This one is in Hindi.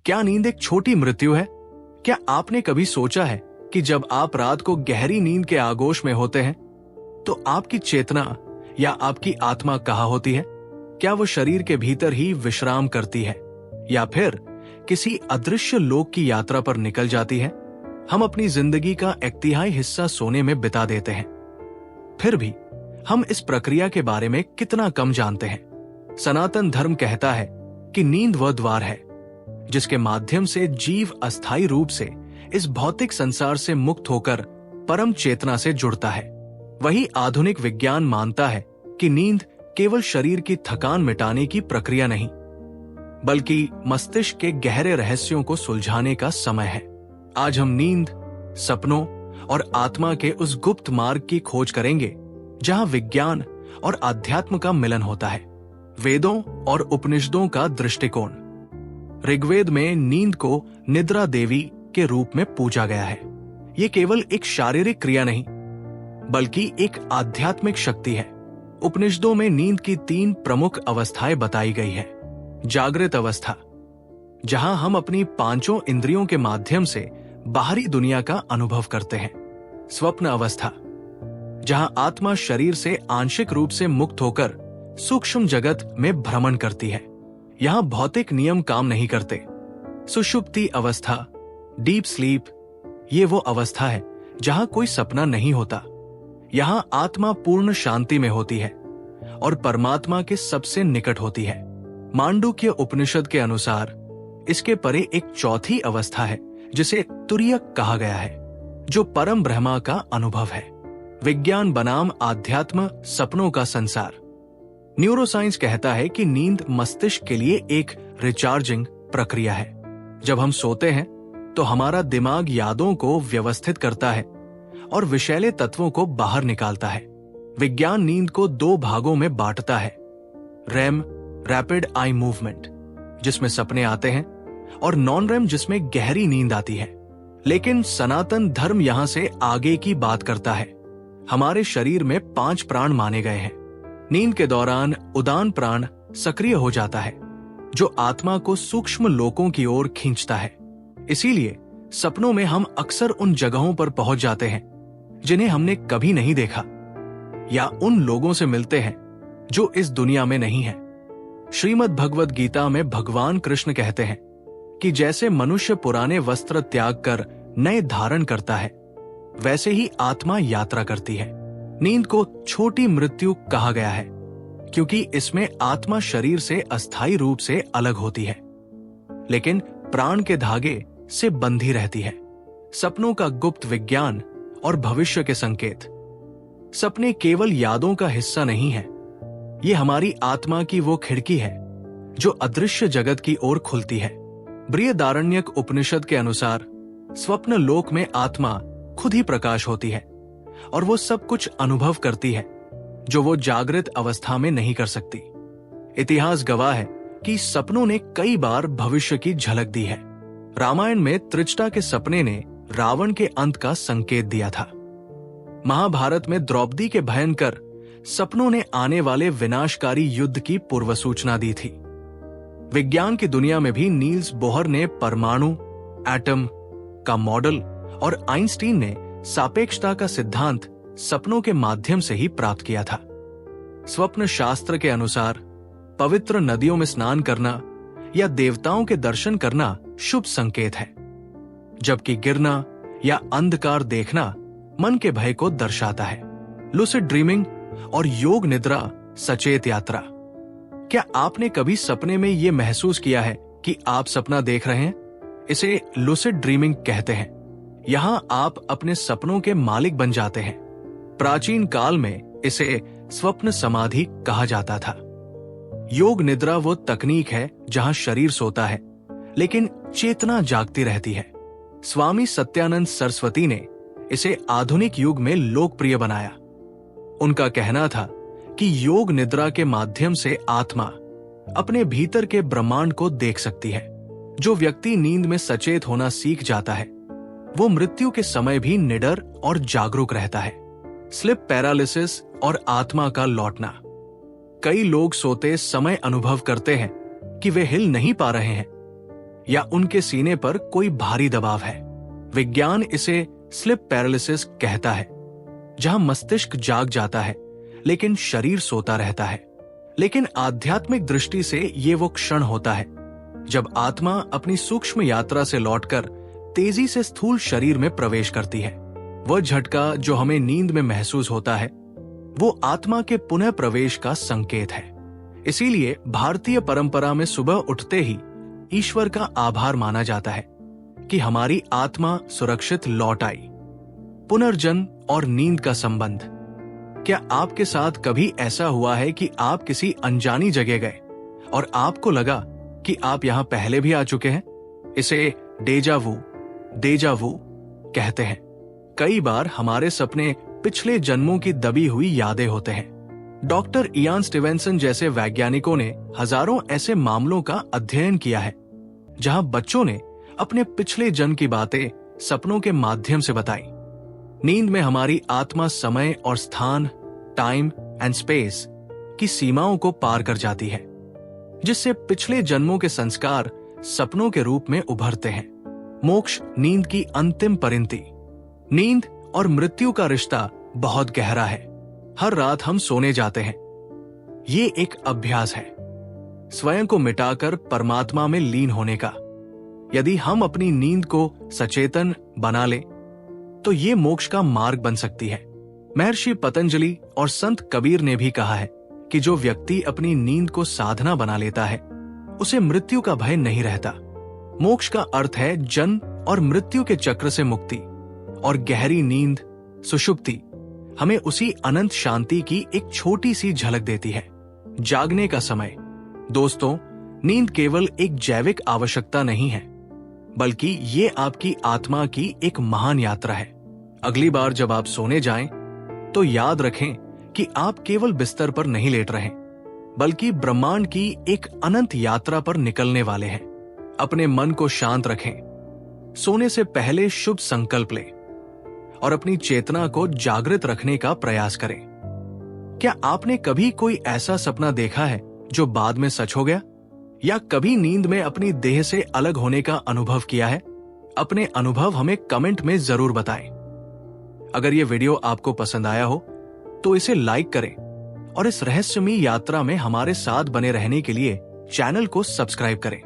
क्या नींद एक छोटी मृत्यु है? क्या आपने कभी सोचा है कि जब आप रात को गहरी नींद के आगोश में होते हैं तो आपकी चेतना या आपकी आत्मा कहाँ होती है? क्या वो शरीर के भीतर ही विश्राम करती है या फिर किसी अदृश्य लोक की यात्रा पर निकल जाती है? हम अपनी जिंदगी का एक तिहाई हिस्सा सोने में बिता देते हैं, फिर भी हम इस प्रक्रिया के बारे में कितना कम जानते हैं। सनातन धर्म कहता है कि नींद वह द्वार है जिसके माध्यम से जीव अस्थायी रूप से इस भौतिक संसार से मुक्त होकर परम चेतना से जुड़ता है। वही आधुनिक विज्ञान मानता है कि नींद केवल शरीर की थकान मिटाने की प्रक्रिया नहीं, बल्कि मस्तिष्क के गहरे रहस्यों को सुलझाने का समय है। आज हम नींद, सपनों और आत्मा के उस गुप्त मार्ग की खोज करेंगे जहां विज्ञान और अध्यात्म का मिलन होता है। वेदों और उपनिषदों का दृष्टिकोण। ऋग्वेद में नींद को निद्रा देवी के रूप में पूजा गया है। ये केवल एक शारीरिक क्रिया नहीं, बल्कि एक आध्यात्मिक शक्ति है। उपनिषदों में नींद की 3 प्रमुख अवस्थाएं बताई गई है। जागृत अवस्था, जहां हम अपनी 5 इंद्रियों के माध्यम से बाहरी दुनिया का अनुभव करते हैं। स्वप्न अवस्था, जहां आत्मा शरीर से आंशिक रूप से मुक्त होकर सूक्ष्म जगत में भ्रमण करती है। यहां भौतिक नियम काम नहीं करते। सुषुप्ति अवस्था, डीप स्लीप, ये वो अवस्था है जहां कोई सपना नहीं होता। यहां आत्मा पूर्ण शांति में होती है और परमात्मा के सबसे निकट होती है। मांडुक्य उपनिषद के अनुसार इसके परे एक चौथी अवस्था है जिसे तुर्यक कहा गया है, जो परम ब्रह्मा का अनुभव है। विज्ञान बनाम आध्यात्म, सपनों का संसार। न्यूरोसाइंस कहता है कि नींद मस्तिष्क के लिए एक रिचार्जिंग प्रक्रिया है। जब हम सोते हैं तो हमारा दिमाग यादों को व्यवस्थित करता है और विषैले तत्वों को बाहर निकालता है। विज्ञान नींद को 2 भागों में बांटता है। रैम, रैपिड आई मूवमेंट, जिसमें सपने आते हैं, और नॉन रैम, जिसमें गहरी नींद आती है। लेकिन सनातन धर्म यहां से आगे की बात करता है। हमारे शरीर में 5 प्राण माने गए हैं। नींद के दौरान उदान प्राण सक्रिय हो जाता है, जो आत्मा को सूक्ष्म लोकों की ओर खींचता है। इसीलिए सपनों में हम अक्सर उन जगहों पर पहुंच जाते हैं जिन्हें हमने कभी नहीं देखा, या उन लोगों से मिलते हैं जो इस दुनिया में नहीं है। श्रीमद् भगवद गीता में भगवान कृष्ण कहते हैं कि जैसे मनुष्य पुराने वस्त्र त्याग कर नए धारण करता है, वैसे ही आत्मा यात्रा करती है। नींद को छोटी मृत्यु कहा गया है क्योंकि इसमें आत्मा शरीर से अस्थायी रूप से अलग होती है, लेकिन प्राण के धागे से बंधी रहती है। सपनों का गुप्त विज्ञान और भविष्य के संकेत। सपने केवल यादों का हिस्सा नहीं है, ये हमारी आत्मा की वो खिड़की है जो अदृश्य जगत की ओर खुलती है। बृहदारण्यक उपनिषद के अनुसार स्वप्न लोक में आत्मा खुद ही प्रकाश होती है और वो सब कुछ अनुभव करती है जो वो जागृत अवस्था में नहीं कर सकती। इतिहास गवाह है कि सपनों ने कई बार भविष्य की झलक दी है। रामायण में त्रिजटा के सपने ने रावण के अंत का संकेत दिया था। महाभारत में द्रौपदी के भयंकर सपनों ने आने वाले विनाशकारी युद्ध की पूर्व सूचना दी थी। विज्ञान की दुनिया में भी नील्स बोहर ने परमाणु, एटम का मॉडल और आइंस्टीन ने सापेक्षता का सिद्धांत सपनों के माध्यम से ही प्राप्त किया था। स्वप्न शास्त्र के अनुसार पवित्र नदियों में स्नान करना या देवताओं के दर्शन करना शुभ संकेत है, जबकि गिरना या अंधकार देखना मन के भय को दर्शाता है। लूसिड ड्रीमिंग और योग निद्रा, सचेत यात्रा। क्या आपने कभी सपने में यह महसूस किया है कि आप सपना देख रहे हैं? इसे लूसिड ड्रीमिंग कहते हैं। यहां आप अपने सपनों के मालिक बन जाते हैं। प्राचीन काल में इसे स्वप्न समाधि कहा जाता था। योग निद्रा वो तकनीक है जहां शरीर सोता है लेकिन चेतना जागती रहती है। स्वामी सत्यानंद सरस्वती ने इसे आधुनिक युग में लोकप्रिय बनाया। उनका कहना था कि योग निद्रा के माध्यम से आत्मा अपने भीतर के ब्रह्मांड को देख सकती है। जो व्यक्ति नींद में सचेत होना सीख जाता है वो मृत्यु के समय भी निडर और जागरूक रहता है। स्लिप पैरालिसिस और आत्मा का लौटना। कई लोग सोते समय अनुभव करते हैं कि वे हिल नहीं पा रहे हैं या उनके सीने पर कोई भारी दबाव है। विज्ञान इसे स्लिप पैरालिसिस कहता है, जहां मस्तिष्क जाग जाता है लेकिन शरीर सोता रहता है। लेकिन आध्यात्मिक दृष्टि से ये वो क्षण होता है जब आत्मा अपनी सूक्ष्म यात्रा से लौटकर तेजी से स्थूल शरीर में प्रवेश करती है। वह झटका जो हमें नींद में महसूस होता है, वो आत्मा के पुनः प्रवेश का संकेत है। इसीलिए भारतीय परंपरा में सुबह उठते ही ईश्वर का आभार माना जाता है कि हमारी आत्मा सुरक्षित लौट आई। पुनर्जन्म और नींद का संबंध। क्या आपके साथ कभी ऐसा हुआ है कि आप किसी अनजानी जगह गए और आपको लगा कि आप यहां पहले भी आ चुके हैं? इसे डेजा वू कहते हैं। कई बार हमारे सपने पिछले जन्मों की दबी हुई यादें होते हैं। डॉक्टर इयान स्टीवेंसन जैसे वैज्ञानिकों ने हजारों ऐसे मामलों का अध्ययन किया है जहां बच्चों ने अपने पिछले जन्म की बातें सपनों के माध्यम से बताई। नींद में हमारी आत्मा समय और स्थान, टाइम एंड स्पेस की सीमाओं को पार कर जाती है, जिससे पिछले जन्मों के संस्कार सपनों के रूप में उभरते हैं। मोक्ष नींद की अंतिम परिणति। नींद और मृत्यु का रिश्ता बहुत गहरा है। हर रात हम सोने जाते हैं। ये एक अभ्यास है, स्वयं को मिटाकर परमात्मा में लीन होने का। यदि हम अपनी नींद को सचेतन बना लें, तो ये मोक्ष का मार्ग बन सकती है। महर्षि पतंजलि और संत कबीर ने भी कहा है कि जो व्यक्ति अपनी नींद को साधना बना लेता है, उसे मृत्यु का भय नहीं रहता। मोक्ष का अर्थ है जन्म और मृत्यु के चक्र से मुक्ति, और गहरी नींद, सुषुप्ति, हमें उसी अनंत शांति की एक छोटी सी झलक देती है। जागने का समय। दोस्तों, नींद केवल एक जैविक आवश्यकता नहीं है, बल्कि ये आपकी आत्मा की एक महान यात्रा है। अगली बार जब आप सोने जाएं, तो याद रखें कि आप केवल बिस्तर पर नहीं लेट रहे, बल्कि ब्रह्मांड की एक अनंत यात्रा पर निकलने वाले हैं। अपने मन को शांत रखें, सोने से पहले शुभ संकल्प लें और अपनी चेतना को जागृत रखने का प्रयास करें। क्या आपने कभी कोई ऐसा सपना देखा है जो बाद में सच हो गया? या कभी नींद में अपनी देह से अलग होने का अनुभव किया है? अपने अनुभव हमें कमेंट में जरूर बताएं। अगर ये वीडियो आपको पसंद आया हो तो इसे लाइक करें और इस रहस्यमयी यात्रा में हमारे साथ बने रहने के लिए चैनल को सब्सक्राइब करें।